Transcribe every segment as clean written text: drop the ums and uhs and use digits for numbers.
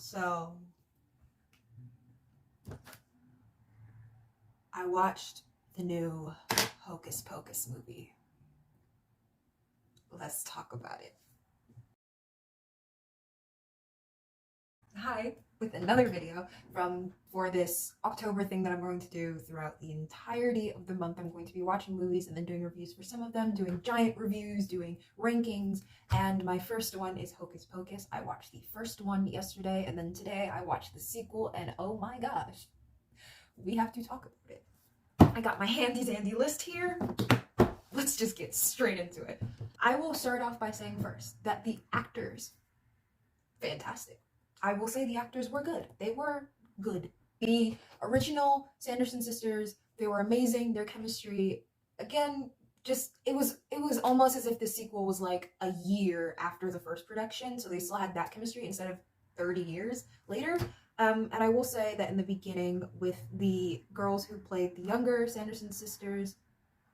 So I watched the new Hocus Pocus movie. Let's talk about it. Hi, with another video for this October thing that I'm going to do throughout the entirety of the month. I'm going to be watching movies and then doing reviews for some of them, doing giant reviews, doing rankings, and my first one is Hocus Pocus. I watched the first one yesterday, and then today I watched the sequel, and oh my gosh, we have to talk about it. I got my handy dandy list here. Let's just get straight into it. I will start off by saying first that the actors, fantastic. I will say the actors were good. They were good. The original Sanderson sisters, they were amazing. Their chemistry, again, just it was almost as if the sequel was like a year after the first production, so they still had that chemistry instead of 30 years later. And I will say that in the beginning, with the girls who played the younger Sanderson sisters,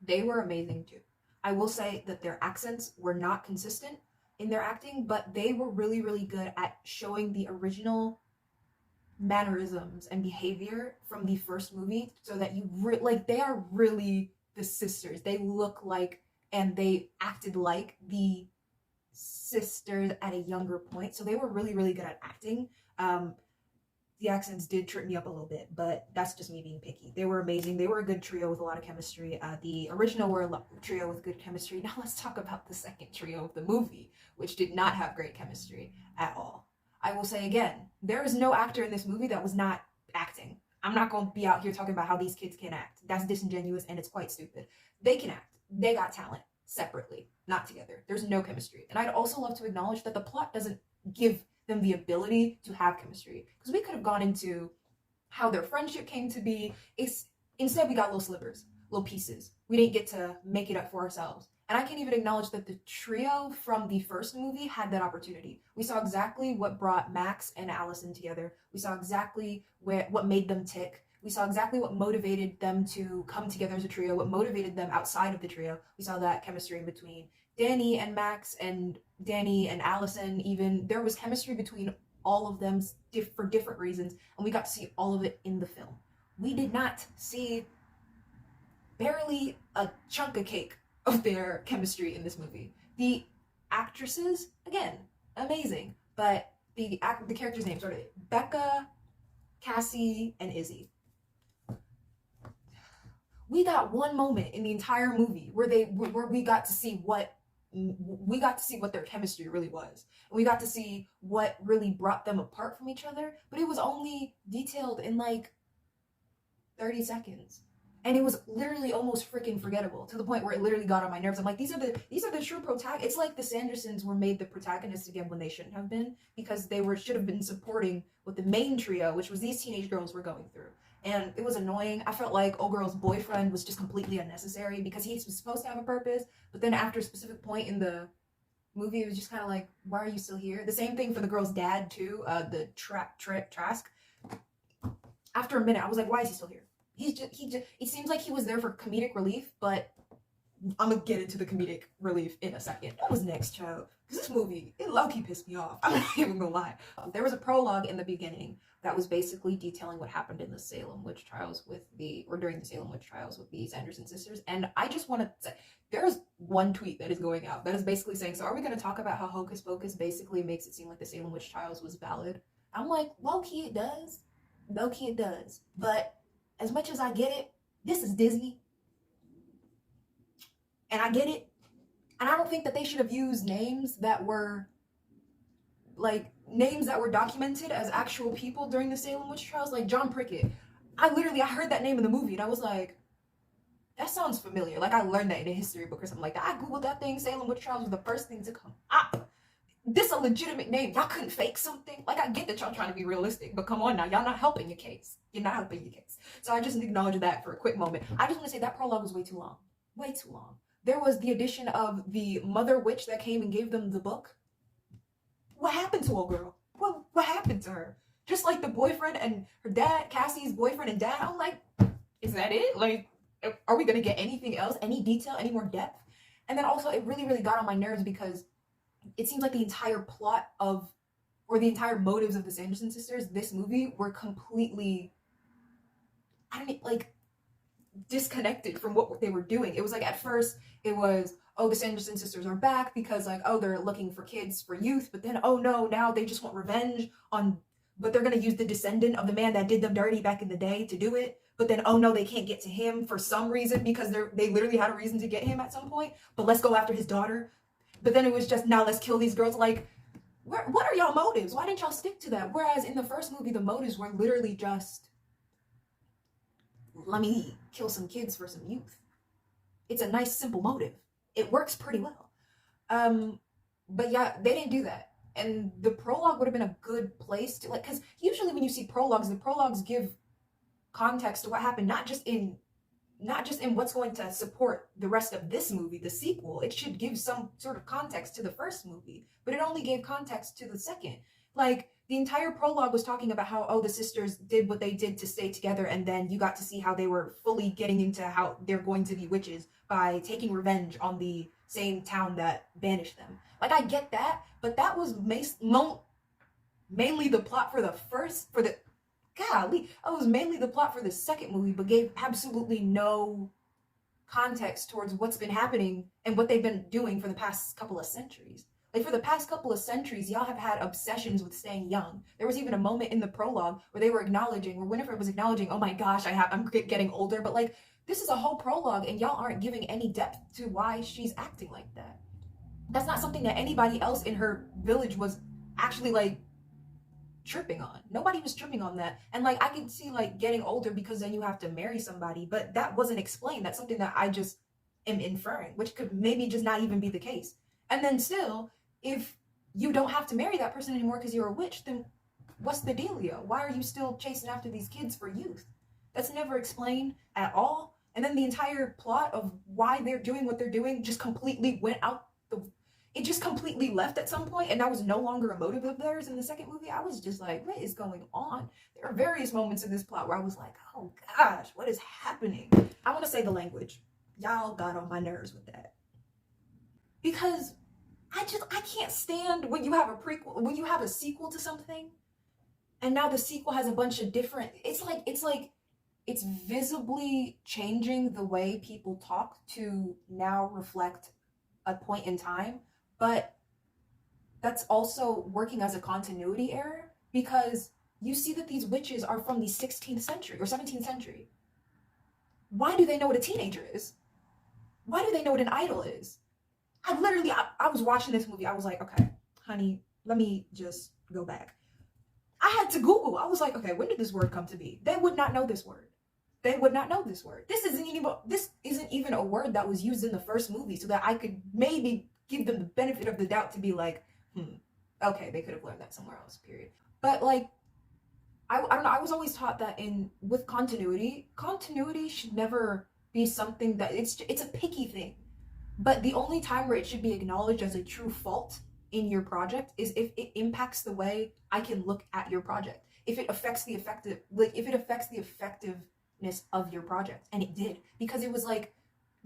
they were amazing too. I will say that their accents were not consistent in their acting, but they were really, really good at showing the original mannerisms and behavior from the first movie, so that you like, they are really the sisters. They look like and they acted like the sisters at a younger point, so they were really, really good at acting. The accents did trip me up a little bit, but that's just me being picky. They were amazing. They were a good trio with a lot of chemistry. The original were a trio with good chemistry. Now let's talk about the second trio of the movie, which did not have great chemistry at all. I will say again, there is no actor in this movie that was not acting. I'm not going to be out here talking about how these kids can act. That's disingenuous and it's quite stupid. They can act. They got talent separately, not together. There's no chemistry. And I'd also love to acknowledge that the plot doesn't give them the ability to have chemistry, because we could have gone into how their friendship came to be. Instead we got little slivers, little pieces. We didn't get to make it up for ourselves. And I can't even acknowledge that the trio from the first movie had that opportunity. We saw exactly what brought Max and Allison together. We saw exactly what made them tick. We saw exactly what motivated them to come together as a trio, what motivated them outside of the trio. We saw that chemistry between Danny and Max, and Danny and Allison. Even there was chemistry between all of them for different reasons, and we got to see all of it in the film. We did not see barely a chunk of cake of their chemistry in this movie. The actresses, again, amazing, but the characters' names are Becca, Cassie, and Izzy. We got one moment in the entire movie where we got to see what their chemistry really was. And we got to see what really brought them apart from each other, but it was only detailed in like 30 seconds. And it was literally almost freaking forgettable, to the point where it literally got on my nerves. I'm like, these are the true protagonists. It's like the Sandersons were made the protagonists again when they shouldn't have been, because they should have been supporting what the main trio, which was these teenage girls, were going through. And it was annoying. I felt like old girl's boyfriend was just completely unnecessary, because he was supposed to have a purpose, but then after a specific point in the movie, it was just kind of like, why are you still here? The same thing for the girl's dad too, the Trask. After a minute, I was like, why is he still here? It seems like he was there for comedic relief, but I'm gonna get into the comedic relief in a second. What was next, child? Because this movie, it low-key pissed me off. I'm not even gonna lie. There was a prologue in the beginning that was basically detailing what happened in the Salem witch trials during the Salem witch trials with the Sanderson sisters. And I just want to say, there's one tweet that is going out that is basically saying, so are we going to talk about how Hocus Pocus basically makes it seem like the Salem witch trials was valid? I'm like, low-key it does. Low-key it does. But as much as I get it, this is Disney. And I get it. And I don't think that they should have used names that were documented as actual people during the Salem witch trials, like John Prickett. I heard that name in the movie and I was like, that sounds familiar. Like I learned that in a history book or something like that. I googled that thing. Salem witch trials was the first thing to come up. This a legitimate name. Y'all couldn't fake something. Like I get that y'all trying to be realistic, but come on now, y'all not helping your case. You're not helping your case. So I just acknowledge that for a quick moment. I just want to say that prologue was way too long. Way too long. There was the addition of the mother witch that came and gave them the book. What happened to old girl? What happened to her? Just like the boyfriend and her dad, Cassie's boyfriend and dad. I'm like, is that it? Like, are we gonna get anything else? Any detail? Any more depth? And then also, it really, really got on my nerves because it seems like the entire plot of or the entire motives of the Sanderson sisters, this movie, were completely, like, disconnected from what they were doing. It was like, at first, it was, oh, the Sanderson sisters are back because, like, oh, they're looking for kids for youth, but then, oh no, now they just want revenge on, but they're gonna use the descendant of the man that did them dirty back in the day to do it. But then, oh no, they can't get to him for some reason because they literally had a reason to get him at some point. But let's go after his daughter. But then it was just, now let's kill these girls. Like, what are y'all motives? Why didn't y'all stick to that? Whereas in the first movie, the motives were literally just, let me kill some kids for some youth. It's a nice, simple motive. It works pretty well. But yeah, they didn't do that. And the prologue would have been a good place to, like, because usually when you see prologues, the prologues give context to what happened, not just in what's going to support the rest of this movie, the sequel. It should give some sort of context to the first movie, but it only gave context to the second. Like, the entire prologue was talking about how, oh, the sisters did what they did to stay together, and then you got to see how they were fully getting into how they're going to be witches by taking revenge on the same town that banished them. Like, I get that, but that was mainly the plot for the golly, that was mainly the plot for the second movie, but gave absolutely no context towards what's been happening and what they've been doing for the past couple of centuries. Like, for the past couple of centuries, y'all have had obsessions with staying young. There was even a moment in the prologue where they were acknowledging, or Winifred was acknowledging, oh my gosh, I'm getting older, but like, this is a whole prologue and y'all aren't giving any depth to why she's acting like that. That's not something that anybody else in her village was actually, like, tripping on. Nobody was tripping on that. And like, I can see, like, getting older because then you have to marry somebody, but that wasn't explained. That's something that I just am inferring, which could maybe just not even be the case. And then still, if you don't have to marry that person anymore because you're a witch, then what's the dealio? Why are you still chasing after these kids for youth? That's never explained at all. And then the entire plot of why they're doing what they're doing just completely went out it just completely left at some point, and that was no longer a motive of theirs in the second movie. I was just like, what is going on? There are various moments in this plot where I was like, oh gosh, what is happening? I want to say the language. Y'all got on my nerves with that. Because I can't stand when you have a prequel, when you have a sequel to something, and now the sequel has a bunch of different, it's visibly changing the way people talk to now reflect a point in time. But that's also working as a continuity error, because you see that these witches are from the 16th century or 17th century. Why do they know what a teenager is? Why do they know what an idol is? I was watching this movie. I was like, okay, honey, let me just go back. I had to Google. I was like, okay, when did this word come to be? They would not know this word. They would not know this word. This isn't even a word that was used in the first movie, so that I could maybe give them the benefit of the doubt to be like, okay, they could have learned that somewhere else, period. But like, I don't know, I was always taught that with continuity should never be something that, it's a picky thing. But the only time where it should be acknowledged as a true fault in your project is if it impacts the way I can look at your project. If it affects the effectiveness of your project. And it did, because it was like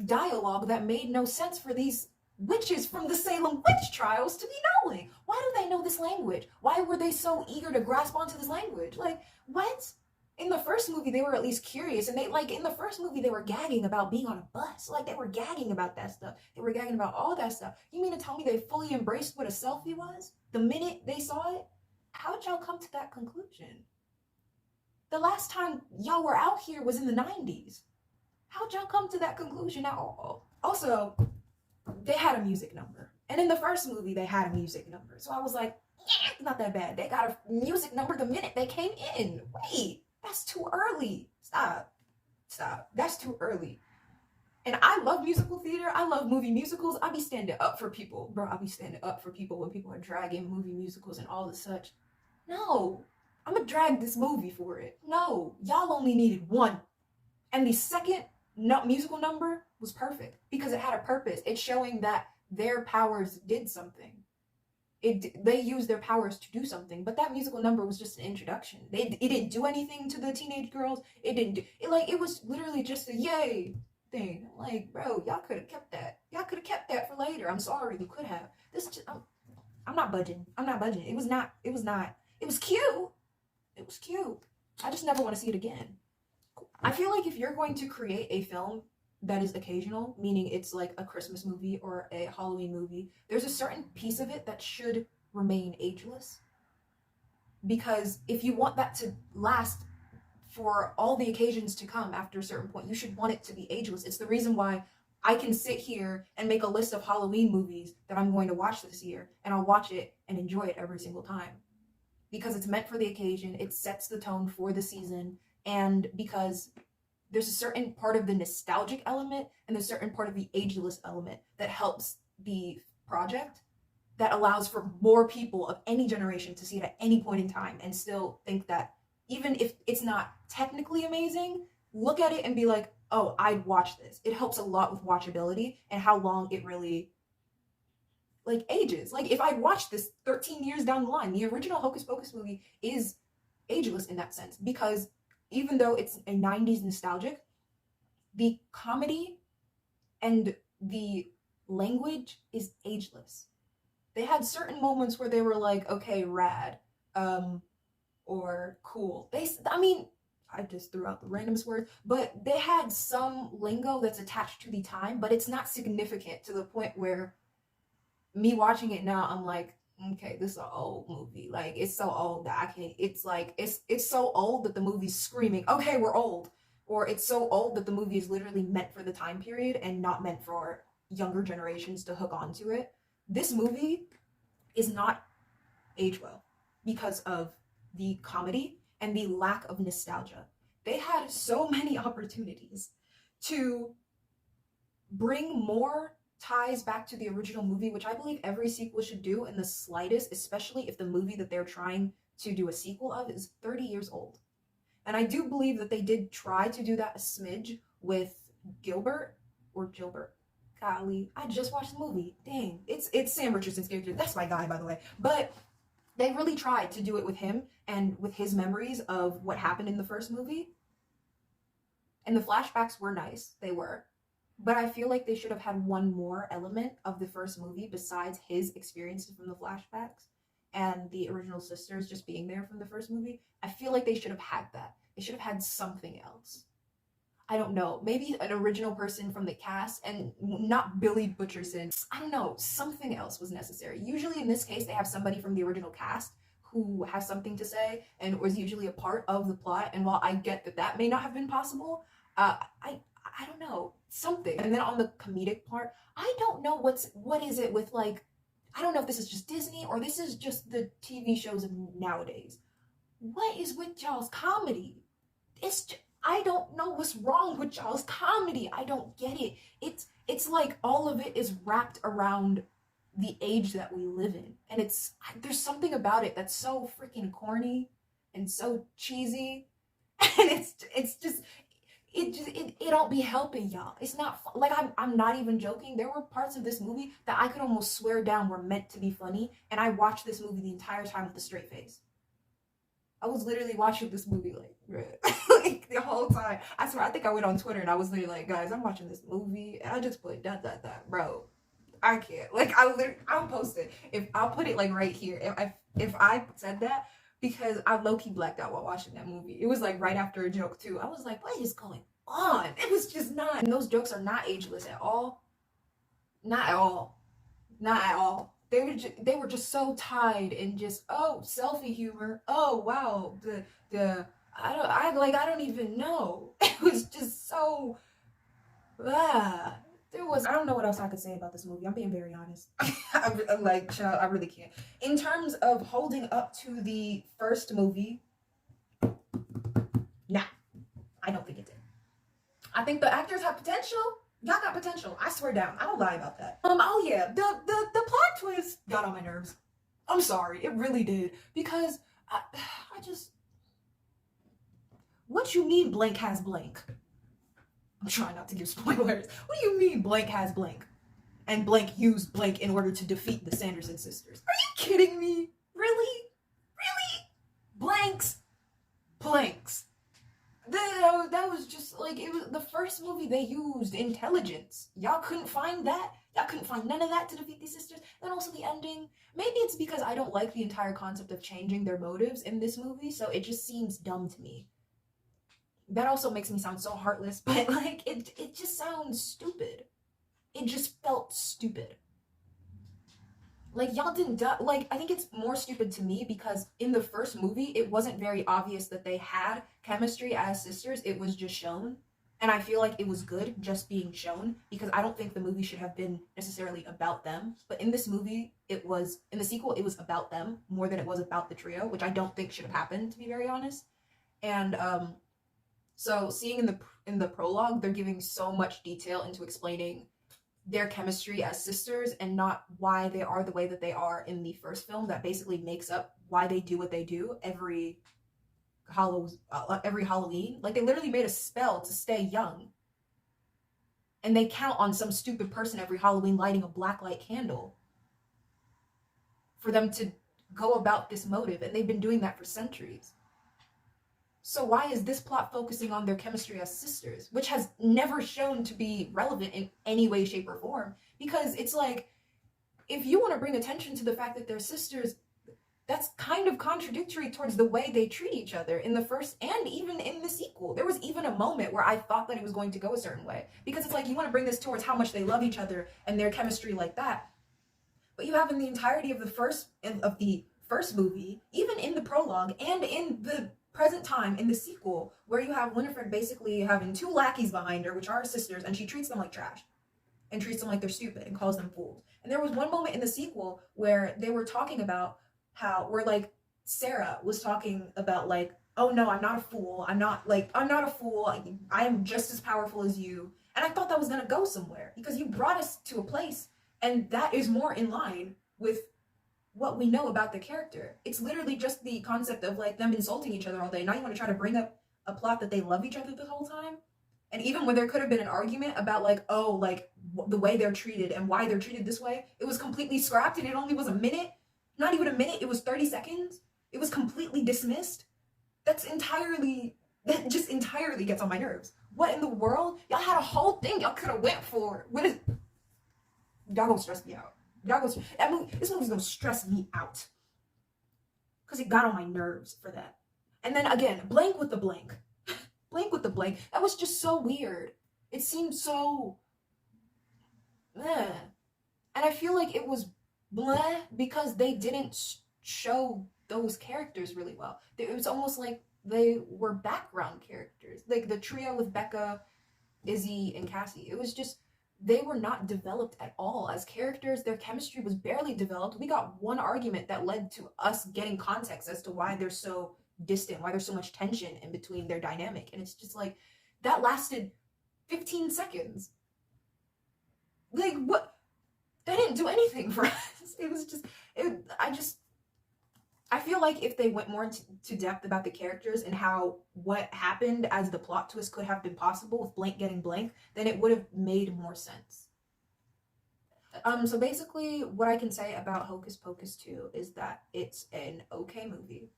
dialogue that made no sense for these witches from the Salem witch trials to be knowing. Why do they know this language? Why were they so eager to grasp onto this language? Like, what? In the first movie, they were at least curious, and in the first movie, they were gagging about being on a bus. Like, they were gagging about that stuff. They were gagging about all that stuff. You mean to tell me they fully embraced what a selfie was the minute they saw it? How'd y'all come to that conclusion? The last time y'all were out here was in the 90s. How'd y'all come to that conclusion now? Also, they had a music number. And in the first movie, they had a music number. So I was like, yeah, it's not that bad. They got a music number the minute they came in. Wait, that's too early. Stop. That's too early. And I love musical theater. I love movie musicals. I be standing up for people. Bro, I be standing up for people when people are dragging movie musicals and all the such. No, I'm gonna drag this movie for it. No, y'all only needed one. And the second musical number was perfect because it had a purpose. It's showing that their powers did something. They used their powers to do something, but that musical number was just an introduction. It didn't do anything to the teenage girls. It was literally just a yay thing. Like, bro, y'all could have kept that. Y'all could have kept that for later. I'm sorry, you could have. I'm not budging. I'm not budging. It was not. It was cute. It was cute. I just never want to see it again. I feel like if you're going to create a film that is occasional, meaning it's like a Christmas movie or a Halloween movie, there's a certain piece of it that should remain ageless. Because if you want that to last for all the occasions to come after a certain point, you should want it to be ageless. It's the reason why I can sit here and make a list of Halloween movies that I'm going to watch this year, and I'll watch it and enjoy it every single time. Because it's meant for the occasion, it sets the tone for the season, and because there's a certain part of the nostalgic element and there's a certain part of the ageless element that helps the project, that allows for more people of any generation to see it at any point in time and still think that even if it's not technically amazing, look at it and be like, oh, I'd watch this. It helps a lot with watchability and how long it really like ages. Like if I'd watched this 13 years down the line, the original Hocus Pocus movie is ageless in that sense, because even though it's a 90s nostalgic, the comedy and the language is ageless. They had certain moments where they were like, okay, rad, or cool. I just threw out the randomest words, but they had some lingo that's attached to the time, but it's not significant to the point where me watching it now, I'm like, okay, this is an old movie. Like, it's so old that I can't, it's like, it's so old that the movie's screaming, okay, we're old. Or it's so old that the movie is literally meant for the time period and not meant for younger generations to hook onto it. This movie is not age well because of the comedy and the lack of nostalgia. They had so many opportunities to bring more ties back to the original movie, which I believe every sequel should do in the slightest, especially if the movie that they're trying to do a sequel of is 30 years old. And I do believe that they did try to do that a smidge with Gilbert. Golly, I just watched the movie. Dang, it's Sam Richardson's character. That's my guy, by the way. But they really tried to do it with him and with his memories of what happened in the first movie. And the flashbacks were nice. They were. But I feel like they should have had one more element of the first movie besides his experiences from the flashbacks and the original sisters just being there from the first movie. I feel like they should have had that. They should have had something else. I don't know. Maybe an original person from the cast and not Billy Butcherson. I don't know. Something else was necessary. Usually in this case, they have somebody from the original cast who has something to say and was usually a part of the plot. And while I get that that may not have been possible, I don't know, something. And then on the comedic part, I don't know what is it with, like, I don't know if this is just Disney or this is just the TV shows of nowadays. What is with y'all's comedy? I don't know what's wrong with y'all's comedy. I don't get it. It's like all of it is wrapped around the age that we live in. And there's something about it that's so freaking corny and so cheesy. And it don't be helping y'all. It's not like I'm not even joking. There were parts of this movie that I could almost swear down were meant to be funny, and I watched this movie the entire time with a straight face. I was literally watching this movie like the whole time. I swear, I think I went on Twitter and I was literally like, guys, I'm watching this movie, and I just put that, bro. I can't. Like, I'll post it. I'll put it like right here. If I said that. Because I low-key blacked out while watching that movie. It was like right after a joke too. I was like, what is going on? It was just not. And those jokes are not ageless at all. Not at all. Not at all. They were just so tied and just, oh, selfie humor. Oh wow. I don't even know. It was just so I don't know what else I could say about this movie. I'm being very honest. I'm like, child, I really can't. In terms of holding up to the first movie, nah, I don't think it did. I think the actors have potential. Y'all got potential. I swear down. I don't lie about that. Oh yeah, the plot twist got on my nerves. I'm sorry, it really did. Because I just, what you mean blank has blank? I'm trying not to give spoilers. What do you mean blank has blank? And blank used blank in order to defeat the Sanderson sisters. Are you kidding me? Really? Blanks. That was just like, it was the first movie they used intelligence. Y'all couldn't find that? I couldn't find none of that to defeat these sisters. Then also the ending. Maybe it's because I don't like the entire concept of changing their motives in this movie, so it just seems dumb to me. That also makes me sound so heartless, but like it just sounds stupid. It just felt stupid. Like, y'all didn't like, I think it's more stupid to me because in the first movie it wasn't very obvious that they had chemistry as sisters. It was just shown. And I feel like it was good just being shown because I don't think the movie should have been necessarily about them. But in this movie, in the sequel, it was about them more than it was about the trio, which I don't think should have happened, to be very honest. And so seeing in the prologue, they're giving so much detail into explaining their chemistry as sisters and not why they are the way that they are in the first film that basically makes up why they do what they do every Halloween. Like, they literally made a spell to stay young. And they count on some stupid person every Halloween lighting a blacklight candle for them to go about this motive. And they've been doing that for centuries. So why is this plot focusing on their chemistry as sisters, which has never shown to be relevant in any way, shape, or form? Because it's like, if you want to bring attention to the fact that they're sisters, that's kind of contradictory towards the way they treat each other in the first and even in the sequel. There was even a moment where I thought that it was going to go a certain way. Because it's like, you want to bring this towards how much they love each other and their chemistry like that. But you have in the entirety of the first movie, even in the prologue and in the present time in the sequel, where you have Winifred basically having two lackeys behind her, which are sisters, and she treats them like trash and treats them like they're stupid and calls them fools. And there was one moment in the sequel where they were talking about like Sarah was talking about like, oh no, I'm not a fool. I'm not a fool. I am just as powerful as you. And I thought that was going to go somewhere because you brought us to a place and that is more in line with what we know about the character. It's literally just the concept of like them insulting each other all day. Now you want to try to bring up a plot that they love each other the whole time. And even when there could have been an argument about like, oh, like the way they're treated and why they're treated this way, it was completely scrapped and it only was a minute. Not even a minute, it was 30 seconds. It was completely dismissed. That just entirely gets on my nerves. What in the world? Y'all had a whole thing y'all could have went for. Y'all gonna stress me out. This movie's gonna stress me out. Because it got on my nerves for that. And then again, blank with the blank. Blank with the blank. That was just so weird. It seemed so... And I feel like it was bleh because they didn't show those characters really well. It was almost like they were background characters. Like the trio with Becca, Izzy, and Cassie. It was just, they were not developed at all as characters. Their chemistry was barely developed. We got one argument that led to us getting context as to why they're so distant, why there's so much tension in between their dynamic. And it's just like, that lasted 15 seconds. Like, what? That didn't do anything for us. It was just, I feel like if they went more to depth about the characters and what happened as the plot twist could have been possible with blank getting blank, then it would have made more sense. So basically what I can say about Hocus Pocus 2 is that it's an okay movie.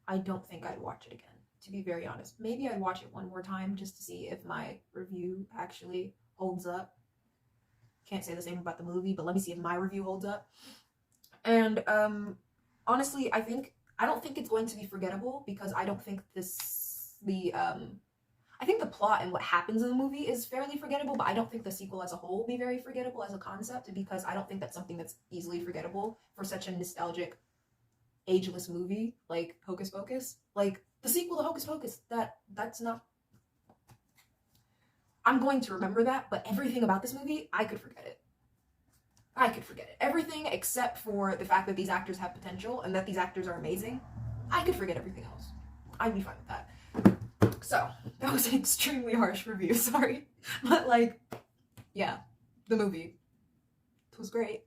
I don't think I'd watch it again, to be very honest. Maybe I'd watch it one more time just to see if my review actually holds up. Can't say the same about the movie, but let me see if my review holds up. And honestly, I don't think it's going to be forgettable because I don't think I think the plot and what happens in the movie is fairly forgettable, but I don't think the sequel as a whole will be very forgettable as a concept because I don't think that's something that's easily forgettable for such a nostalgic, ageless movie like Hocus Pocus. Like the sequel to Hocus Pocus, that's not... I'm going to remember that, but everything about this movie, I could forget it. Everything except for the fact that these actors have potential and that these actors are amazing. I could forget everything else. I'd be fine with that. So, that was an extremely harsh review, sorry. But like, yeah, the movie. It was great.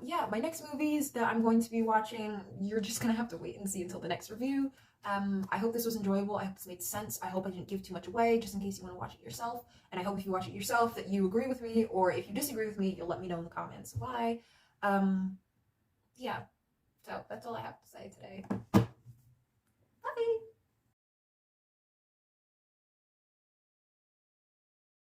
Yeah, my next movies that I'm going to be watching, you're just gonna have to wait and see until the next review. I hope this was enjoyable. I hope this made sense. I hope I didn't give too much away, just in case you want to watch it yourself. And I hope if you watch it yourself that you agree with me, or if you disagree with me, you'll let me know in the comments why. Yeah, so that's all I have to say today.